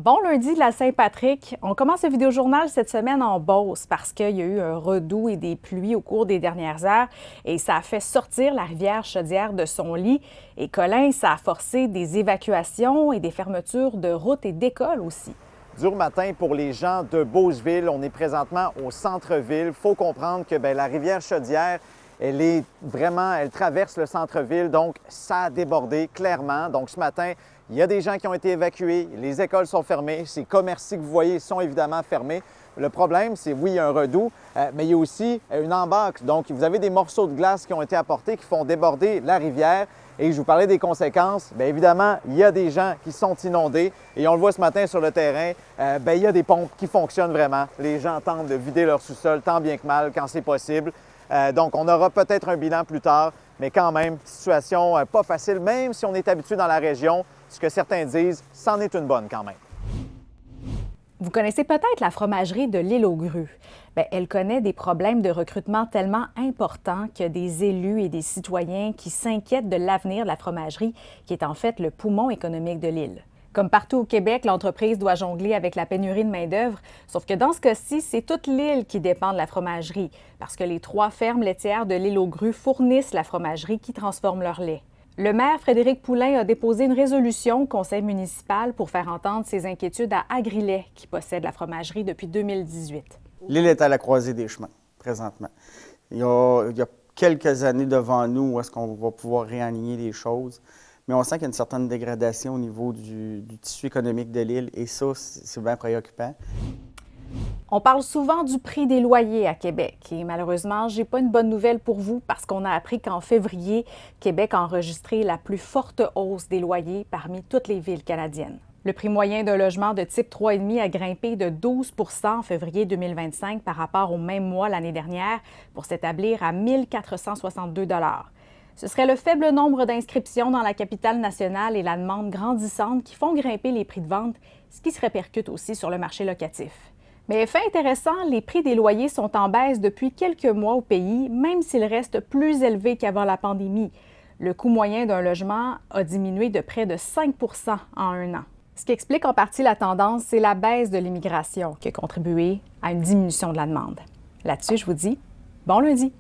Bon lundi de la Saint-Patrick. On commence le vidéojournal cette semaine en Beauce parce qu'il y a eu un redout et des pluies au cours des dernières heures et ça a fait sortir la rivière Chaudière de son lit. Et Colin, ça a forcé des évacuations et des fermetures de routes et d'écoles aussi. Dur matin pour les gens de Beauceville. On est présentement au centre-ville. Il faut comprendre que la rivière Chaudière, elle traverse le centre-ville, donc ça a débordé clairement. Donc ce matin, il y a des gens qui ont été évacués, les écoles sont fermées, ces commerces que vous voyez sont évidemment fermés. Le problème, c'est oui, il y a un redout, mais il y a aussi une embâcle. Donc vous avez des morceaux de glace qui ont été apportés, qui font déborder la rivière. Et je vous parlais des conséquences. Bien évidemment, il y a des gens qui sont inondés et on le voit ce matin sur le terrain, il y a des pompes qui fonctionnent vraiment. Les gens tentent de vider leur sous-sol tant bien que mal quand c'est possible. Donc, on aura peut-être un bilan plus tard, mais quand même, situation pas facile, même si on est habitué dans la région. Ce que certains disent, c'en est une bonne quand même. Vous connaissez peut-être la fromagerie de l'Île aux Grues. Bien, elle connaît des problèmes de recrutement tellement importants qu'il y a des élus et des citoyens qui s'inquiètent de l'avenir de la fromagerie, qui est en fait le poumon économique de l'île. Comme partout au Québec, l'entreprise doit jongler avec la pénurie de main-d'œuvre, sauf que dans ce cas-ci, c'est toute l'île qui dépend de la fromagerie, parce que les 3 fermes laitières de l'Île aux Grues fournissent la fromagerie qui transforme leur lait. Le maire Frédéric Poulain a déposé une résolution au conseil municipal pour faire entendre ses inquiétudes à Agri-Lait, qui possède la fromagerie depuis 2018. L'île est à la croisée des chemins, présentement. Il y a quelques années devant nous où est-ce qu'on va pouvoir réaligner les choses, mais on sent qu'il y a une certaine dégradation au niveau du tissu économique de l'île, et ça, c'est bien préoccupant. On parle souvent du prix des loyers à Québec et malheureusement, j'ai pas une bonne nouvelle pour vous parce qu'on a appris qu'en février, Québec a enregistré la plus forte hausse des loyers parmi toutes les villes canadiennes. Le prix moyen d'un logement de type 3,5 a grimpé de 12 % en février 2025 par rapport au même mois l'année dernière pour s'établir à 1 462 $. Ce serait le faible nombre d'inscriptions dans la capitale nationale et la demande grandissante qui font grimper les prix de vente, ce qui se répercute aussi sur le marché locatif. Mais fait intéressant, les prix des loyers sont en baisse depuis quelques mois au pays, même s'ils restent plus élevés qu'avant la pandémie. Le coût moyen d'un logement a diminué de près de 5 % en un an. Ce qui explique en partie la tendance, c'est la baisse de l'immigration qui a contribué à une diminution de la demande. Là-dessus, je vous dis bon lundi!